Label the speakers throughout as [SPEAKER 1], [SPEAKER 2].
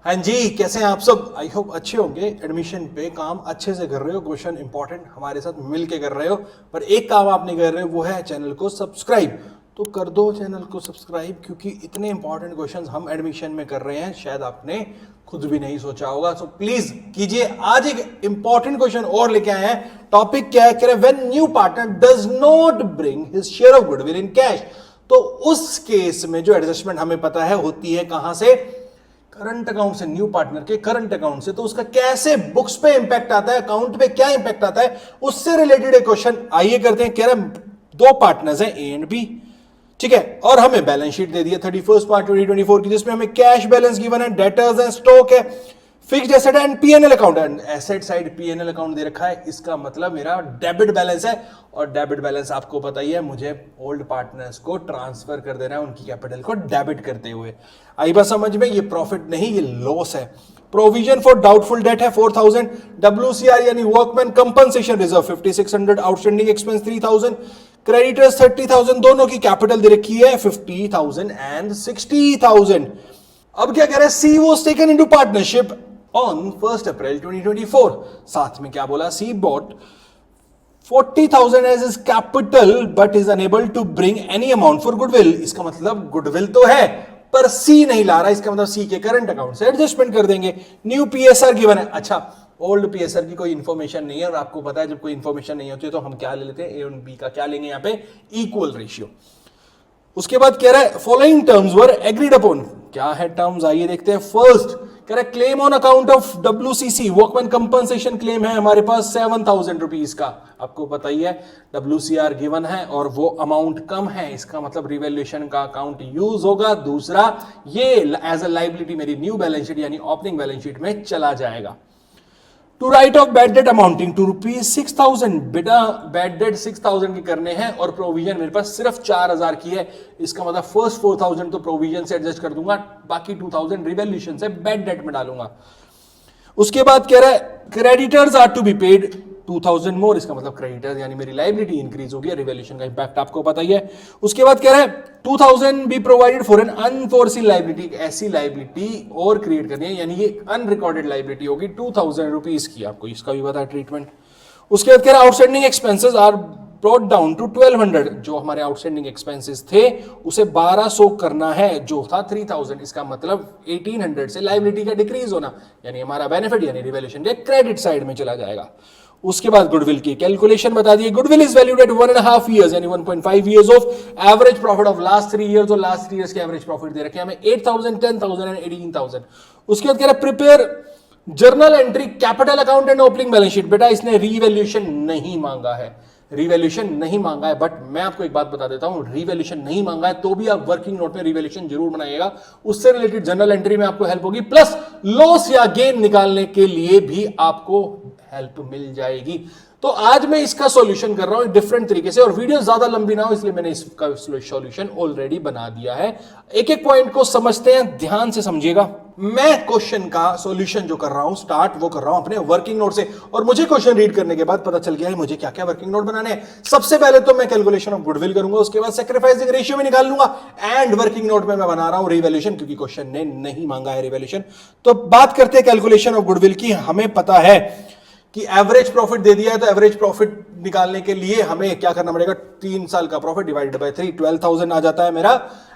[SPEAKER 1] हाँ जी, कैसे हैं आप सब? आई होप अच्छे होंगे। एडमिशन पे काम अच्छे से कर रहे हो, क्वेश्चन इंपॉर्टेंट हमारे साथ मिल के कर रहे हो, पर एक काम आप नहीं कर रहे हो, वो है चैनल को सब्सक्राइब। तो कर दो चैनल को सब्सक्राइब, क्योंकि इतने इंपॉर्टेंट क्वेश्चंस हम एडमिशन में कर रहे हैं, शायद आपने खुद भी नहीं सोचा होगा। सो प्लीज कीजिए। आज एक इंपॉर्टेंट क्वेश्चन और लेके आए हैं। टॉपिक क्या है? कह रहे when new partner does not bring his share of goodwill in cash. तो उस केस में जो एडजस्टमेंट हमें पता है होती है कहां से? करंट अकाउंट से, न्यू पार्टनर के करंट अकाउंट से। तो उसका कैसे बुक्स पे इंपैक्ट आता है, अकाउंट पे क्या इंपैक्ट आता है, उससे रिलेटेड एक क्वेश्चन आइए करते हैं। कह रहे दो पार्टनर्स हैं ए एंड बी, ठीक है, और हमें बैलेंस शीट दे दी है 31 मार्च 2024 की, जिसमें हमें कैश बैलेंस गिवन है, डेटर्स है, स्टॉक है, fixed asset and PNL account है। एसेट साइड पीएनएल अकाउंट दे रखा है, इसका मतलब मेरा डेबिट बैलेंस है, और डेबिट बैलेंस आपको पता ही है, मुझे ओल्ड पार्टनर्स को ट्रांसफर कर देना है उनकी कैपिटल को डेबिट करते हुए। आई बात समझ में? ये प्रॉफिट नहीं, ये लॉस है। प्रोविजन फॉर डाउटफुल डेट है 4000, डब्ल्यूसीआर यानी workman compensation reserve 5600, outstanding expense 3000, creditors 30,000, दोनों की कैपिटल दे रखी है 50,000 एंड 60,000। अब क्या कह रहे हैं? She was taken into partnership on 1 April 2024। साथ में क्या बोला? She bought 40,000 as is capital but is unable to bring any amount for goodwill. इसका मतलब गुडविल तो है पर सी नहीं ला रहा, इसका मतलब सी के करंट अकाउंट से एडजस्टमेंट कर देंगे। न्यू पीएसआर गिवन है। अच्छा, ओल्ड पीएसआर की कोई इंफॉर्मेशन नहीं है, और आपको पता है जब कोई इंफॉर्मेशन नहीं होती है तो हम क्या ले लेते हैं? ए और बी का क्या लेंगे यहाँ पे? Equal ratio. उसके बाद कह रहा है फॉलोइंग टर्म्स वर एग्रीड अपॉन। क्या है टर्म्स? आइए देखते हैं। फर्स्ट कह रहा है claim on account of WCC, workman compensation claim है हमारे पास 7,000 रुपीज का। आपको पता ही है डब्ल्यूसीआर गिवन है और वो अमाउंट कम है, इसका मतलब रिवैल्यूएशन का अकाउंट यूज होगा। दूसरा, ये एज अ लाइबिलिटी मेरी न्यू बैलेंस शीट यानी ओपनिंग बैलेंस शीट में चला जाएगा। To write off bad debt amounting to ₹6,000। बेटा बैड डेट 6,000 की करने हैं और प्रोविजन मेरे पास सिर्फ 4,000 की है, इसका मतलब फर्स्ट 4,000 तो प्रोविजन से एडजस्ट कर दूंगा, बाकी 2,000 रिवैल्यूएशन से बैड डेट में डालूंगा। उसके बाद कह रहा है creditors are to be paid 2,000 more, इसका मतलब क्रेडिटर्स यानी मेरी लाइबिलिटी इंक्रीज होगी, रिवैल्यूएशन का इंपैक्ट आपको पता ही है। उसके बाद कह रहा है 2,000 be provided for an unforeseen liability, ऐसी लाइबिलिटी और क्रिएट करनी है, यानी ये अनरिकॉर्डेड लाइबिलिटी होगी 2,000 रुपीज की, आपको इसका भी पता है ट्रीटमेंट। उसके बाद कह रहा है outstanding expenses are brought down to 1,200, जो हमारे आउटस्टैंडिंग एक्सपेंसेस थे उसे 1,200 करना है, जो था 3,000, इसका मतलब 1,800 से लाइबिलिटी का डिक्रीज होना, यानी हमारा बेनिफिट यानी रिवैल्यूएशन के क्रेडिट साइड में चला जाएगा। उसके बाद गुडविल की कैलकुलेशन बता दी। Goodwill is valued at 1.5 years यानी 1.5 years of average profit of last 3 years, और लास्ट 3 years के एवरेज प्रॉफिट दे रखे हैं हमें 8,000, 10,000 एंड 18,000। उसके बाद कह रहा है prepare journal entry capital account and opening balance sheet. बेटा इसने रीवैल्यूएशन नहीं मांगा है, रिवैल्यूएशन नहीं मांगा है, बट मैं आपको एक बात बता देता हूं, रिवैल्यूएशन नहीं मांगा है तो भी आप वर्किंग नोट में रिवैल्यूएशन जरूर बनाइएगा, उससे रिलेटेड जनरल एंट्री में आपको हेल्प होगी, प्लस लॉस या गेन निकालने के लिए भी आपको हेल्प मिल जाएगी। तो आज मैं इसका सॉल्यूशन कर रहा हूं डिफरेंट तरीके से, और वीडियो ज्यादा लंबी ना हो इसलिए मैंने इसका सॉल्यूशन ऑलरेडी बना दिया है। एक एक पॉइंट को समझते हैं, ध्यान से समझिएगा। मैं क्वेश्चन का सॉल्यूशन जो कर रहा हूं स्टार्ट, वो कर रहा हूं अपने वर्किंग नोट से, और मुझे क्वेश्चन रीड करने के बाद पता चल गया है मुझे क्या क्या वर्किंग नोट बनाने हैं। सबसे पहले तो मैं कैलकुलेशन ऑफ गुडविल करूंगा, उसके बाद सैक्रिफाइसिंग रेशियो में निकाल लूंगा, एंड वर्किंग नोट में मैं बना रहा हूं रिवैल्यूएशन, क्योंकि क्वेश्चन ने नहीं मांगा है रिवैल्यूएशन। तो बात करते हैं कैलकुलेशन ऑफ गुडविल की। हमें पता है कि एवरेज प्रॉफिट दे दिया है, तो एवरेज प्रॉफिट निकालने के लिए हमें क्या करना पड़ेगा? 3 साल का प्रॉफिट डिवाइडेड बाय 3, 12,000 आ जाता है मेरा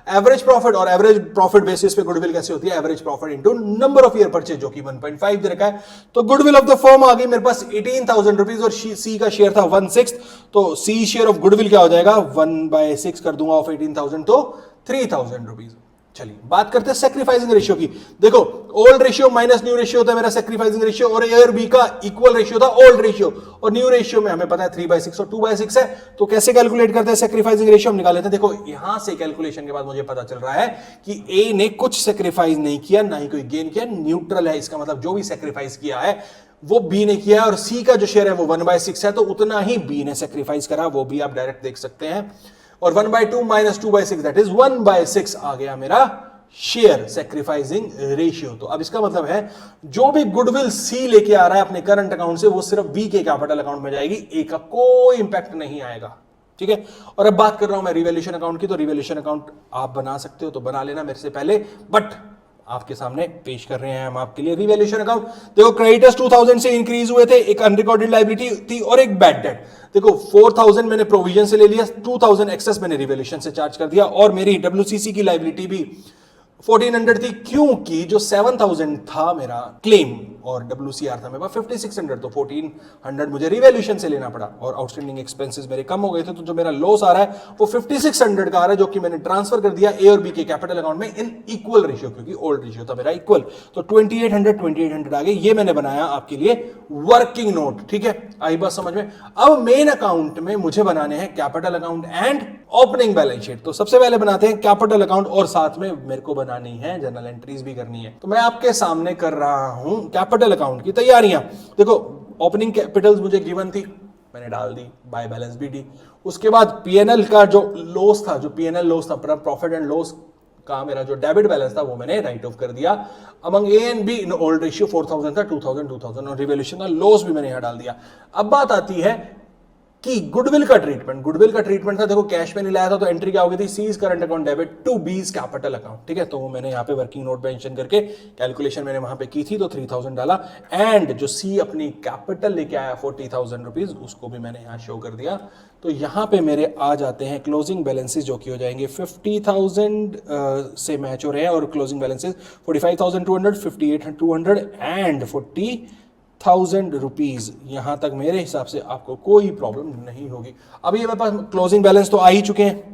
[SPEAKER 1] एवरेज प्रॉफिट। और एवरेज प्रॉफिट बेसिस पे गुडविल कैसे होती है? Average profit into number of year purchase, जो कि 1.5 दे रखा है। तो गुडविल ऑफ द फर्म आ गई मेरे पास 18,000 रुपीज, और सी का शेयर था 1/6, तो सी शेयर ऑफ गुडविल क्या हो जाएगा? 1/6 कर दूंगा ऑफ 18,000, तो 3,000 रुपीज। चलिए बात करते हैं सैक्रिफाइसिंग रेशियो की। देखो old ratio minus new ratio होता है मेरा सैक्रिफाइसिंग रेशियो, और ए और बी का इक्वल रेशियो था ओल्ड रेशियो, और न्यू रेशियो में हमें पता है 3/6 और 2/6 है। तो कैसे कैलकुलेट करते हैं सैक्रिफाइसिंग रेशियो? हम निकाल लेते हैं। देखो यहां से कैलकुलेशन के बाद मुझे पता चल रहा है कि ए ने कुछ सैक्रिफाइस नहीं किया, ना ही कोई गेन किया, न्यूट्रल है, इसका मतलब जो भी सैक्रिफाइस किया है वो बी ने किया है, और सी का जो शेयर है वो 1/6 है, तो उतना ही बी ने सैक्रिफाइस करा, वो भी आप डायरेक्ट देख सकते हैं। और 1/2 माइनस 2/6 दैट इज 1/6 आ गया मेरा शेयर सैक्रिफाइसिंग रेशियो। तो अब इसका मतलब है जो भी गुडविल सी लेके आ रहा है अपने करंट अकाउंट से, वो सिर्फ बी के कैपिटल अकाउंट में जाएगी, ए का कोई इंपैक्ट नहीं आएगा। ठीक है, और अब बात कर रहा हूं मैं रिवैल्यूएशन अकाउंट की। तो रिवैल्यूएशन अकाउंट आप बना सकते हो तो बना लेना मेरे से पहले, बट आपके सामने पेश कर रहे हैं हम आपके लिए रिवैल्यूएशन अकाउंट। देखो क्रेडिटर्स 2000 से इंक्रीज हुए थे, एक अनरिकॉर्डेड लायबिलिटी थी और एक बैड डेट। देखो 4000 मैंने प्रोविजन से ले लिया, 2000 एक्सेस मैंने रिवैल्यूएशन से चार्ज कर दिया और मेरी डब्ल्यूसीसी की लायबिलिटी भी 1400 थी, क्योंकि जो 7000 था मेरा क्लेम और WCR था मेरे पास 5600, तो 1400 मुझे रिवैल्यूएशन से लेना पड़ा और आउटस्टैंडिंग एक्सपेंसेस मेरे कम हो गए थे, तो जो मेरा लॉस आ रहा है वो 5600 का आ रहा है, जो कि मैंने ट्रांसफर कर दिया ए और बी के कैपिटल अकाउंट में इन इक्वल रेशियो, क्योंकि ओल्ड रेशियो था मेरा इक्वल। तो 2800 आ गए, ये मैंने बनाया आपके लिए वर्किंग नोट। ठीक है, आई बात समझ में। अब मेन अकाउंट में मुझे बनाने हैं capital account and opening balance sheet. तो सबसे पहले बनाते हैं कैपिटल अकाउंट और साथ में मेरे को बनानी है जनरल एंट्रीज भी करनी है। तो मैं आपके सामने कर रहा हूं कैपिटल अकाउंट की तैयारियां। देखो ओपनिंग कैपिटल्स मुझे गिवन थी, मैंने डाल दी, बाय बैलेंस भी दी। उसके बाद पीएनएल का जो लॉस था, जो पीएनएल लॉस था, प्रॉफिट एंड लॉस का मेरा जो डेबिट बैलेंस था वो मैंने राइट ऑफ कर दिया among A and be in old ratio. 4000 था, 2000 और रिवैल्यूएशन का लॉस भी मैंने यहां डाल दिया। अब बात आती है कि गुडविल का ट्रीटमेंट। गुडविल का ट्रीटमेंट था, देखो कैश में नहीं लाया था तो एंट्री क्या हो गई थी, C's current account debit to B's capital account. ठीक है, तो वो मैंने यहाँ पे वर्किंग नोट मेंशन करके कैलकुलेशन मैंने वहां पे की थी, तो 3000 डाला एंड जो सी अपनी कैपिटल लेके आया 40,000 रुपीज, उसको भी मैंने यहाँ शो कर दिया। तो यहाँ पे मेरे आ जाते हैं क्लोजिंग बैलेंसेस जो कि हो जाएंगे 50,000 से मैच हो रहे हैं और क्लोजिंग बैलेंसेस 45,200, 58,200 एंड 40,000 रुपीज। यहां तक मेरे हिसाब से आपको कोई प्रॉब्लम नहीं होगी। अभी मेरे पास क्लोजिंग बैलेंस तो आ ही चुके हैं।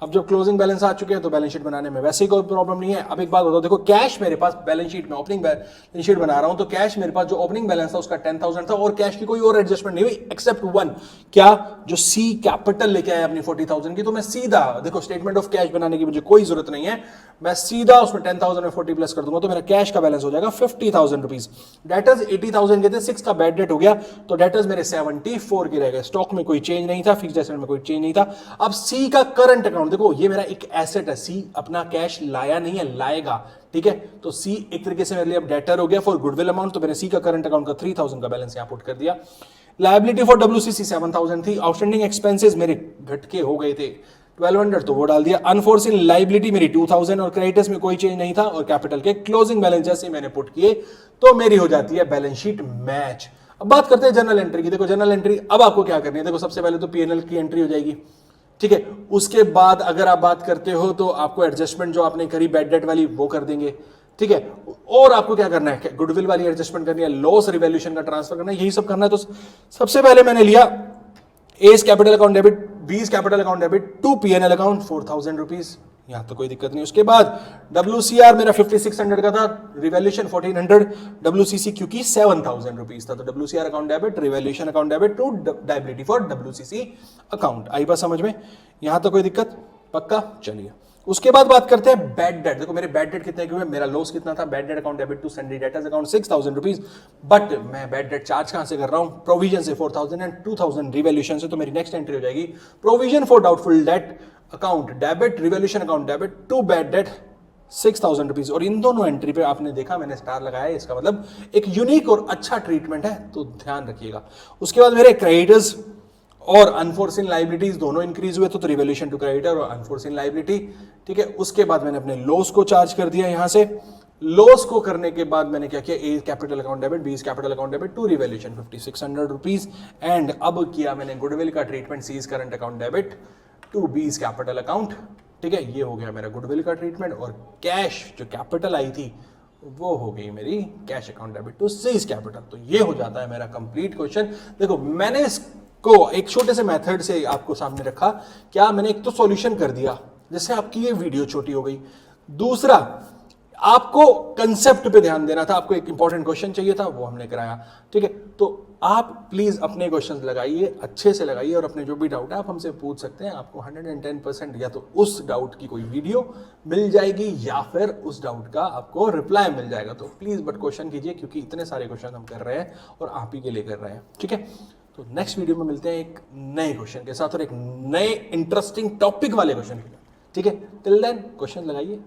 [SPEAKER 1] अब जब क्लोजिंग बैलेंस आ चुके हैं तो बैलेंस शीट बनाने में वैसे ही कोई प्रॉब्लम नहीं है। अब एक बात बताओ, देखो कैश मेरे पास बैलेंस शीट में, ओपनिंग बैलेंस शीट बना रहा हूं तो कैश मेरे पास जो ओपनिंग बैलेंस था उसका 10,000 था और कैश की कोई और एडजस्टमेंट नहीं हुई एक्सेप्ट वन, क्या, जो सी कैपिटल लेके आया अपनी 40,000 की। तो मैं सीधा, देखो स्टेटमेंट ऑफ कैश बनाने की मुझे कोई जरूरत नहीं है, मैं सीधा उसमें 10,000 में 40 प्लस कर दूंगा तो मेरा कैश का बैलेंस हो जाएगा 50,000 रुपीज। डेटर्स 80,000 के थे, 6 का बैड डेट हो गया तो डेटर्स मेरे 74 के रह गए। स्टॉक में कोई चेंज नहीं था, फिक्स्ड एसेट में कोई चेंज नहीं था। अब सी का करंट अकाउंट, देखो ये मेरा एक एसेट है, सी अपना कैश लाया नहीं है, लाएगा। ठीक है, तो सी एक तरीके से मेरे लिए अब डेटर हो गया फॉर गुडविल अमाउंट, तो मैंने सी का करंट अकाउंट का 3,000 का बैलेंस यहां पुट कर दिया। लायबिलिटी फॉर डब्ल्यूसीसी 7,000 थी, आउटस्टैंडिंग एक्सपेंसेस मेरे घटके हो गए थे 1200, तो वो डाल दिया। अनफोर्सिन लायबिलिटी मेरी 2000 और क्रेडिटर्स में कोई चेंज नहीं था और कैपिटल के क्लोजिंग बैलेंस जैसे मैंने पुट किए तो मेरी हो जाती है बैलेंस शीट मैच। अब बात करते हैं जनरल एंट्री की। देखो जनरल एंट्री अब आपको क्या करनी है, देखो सबसे पहले तो पीएनएल की एंट्री हो जाएगी। ठीक है, उसके बाद अगर आप बात करते हो तो आपको एडजस्टमेंट जो आपने करी बैड डेट वाली वो कर देंगे। ठीक है, और आपको क्या करना है, गुडविल वाली एडजस्टमेंट करनी है, लॉस रिवैल्यूएशन का ट्रांसफर करना है, यही सब करना है। तो सबसे पहले मैंने लिया as capital account debit, B's capital account debit to PNL account 4,000 rupees, यहां तो कोई दिक्कत नहीं। उसके बाद WCR मेरा 5600 का था, रिवैल्यूएशन 1400, WCC क्योंकि 7,000 रुपीज था, तो WCR account debit, revaluation account debit to liability for WCC account. आई बात समझ में, यहां तो कोई दिक्कत, पक्का। चलिए उसके बाद बात करते हैं बैड डेट। देखो मेरे बैड डेट कितने क्यों है, मेरा लॉस कितना था, bad debt account debit to sundry debtors account 6,000 rupees, but मैं बैड डेट चार्ज कहां से कर रहा हूं, प्रोविजन से 4,000 एंड 2,000 रिवैल्यूएशन से। तो मेरी नेक्स्ट एंट्री हो जाएगी provision for doubtful debt account debit, revaluation account debit to bad debt 6,000 rupees. और इन दोनों एंट्री पे आपने देखा मैंने स्टार लगाया है, इसका मतलब एक यूनिक और अच्छा ट्रीटमेंट है, तो ध्यान रखिएगा। उसके बाद मेरे क्रेडिटर्स और अनफोर्सिन लायबिलिटीज दोनों इंक्रीज हुए, तो रिवैल्यूएशन टू क्रेडिटर और अनफोर्सिन लायबिलिटी। ठीक है, उसके बाद मैंने अपने लॉस को चार्ज कर दिया यहां से। लॉस को करने के बाद मैंने क्या किया, A capital account debit, B capital account debit to revaluation 5600 rupees and अब किया मैंने गुडविल का treatment, C's current account debit to B's capital account. ठीक है, ये हो गया मेरा गुडविल का ट्रीटमेंट और कैश जो कैपिटल आई थी वो हो गई मेरी cash account debit to C's capital. तो ये हो जाता है मेरा कंप्लीट क्वेश्चन। देखो मैंने इसको एक छोटे से मेथड से आपको सामने रखा, क्या मैंने एक तो सॉल्यूशन कर दिया जैसे आपकी ये वीडियो छोटी हो गई, दूसरा आपको कंसेप्ट पे ध्यान देना था, आपको एक इंपॉर्टेंट क्वेश्चन चाहिए था वो हमने कराया। ठीक है, तो आप प्लीज अपने क्वेश्चंस लगाइए, अच्छे से लगाइए और अपने जो भी डाउट है आप हमसे पूछ सकते हैं। आपको 110% या तो उस डाउट की कोई वीडियो मिल जाएगी या फिर उस डाउट का आपको रिप्लाई मिल जाएगा। तो प्लीज बट क्वेश्चन कीजिए, क्योंकि इतने सारे क्वेश्चन हम कर रहे हैं और आप ही के लिए कर रहे हैं। ठीक है, तो नेक्स्ट वीडियो में मिलते हैं एक नए क्वेश्चन के साथ और एक नए इंटरेस्टिंग टॉपिक वाले क्वेश्चन के साथ। ठीक है, टिल देन क्वेश्चन लगाइए।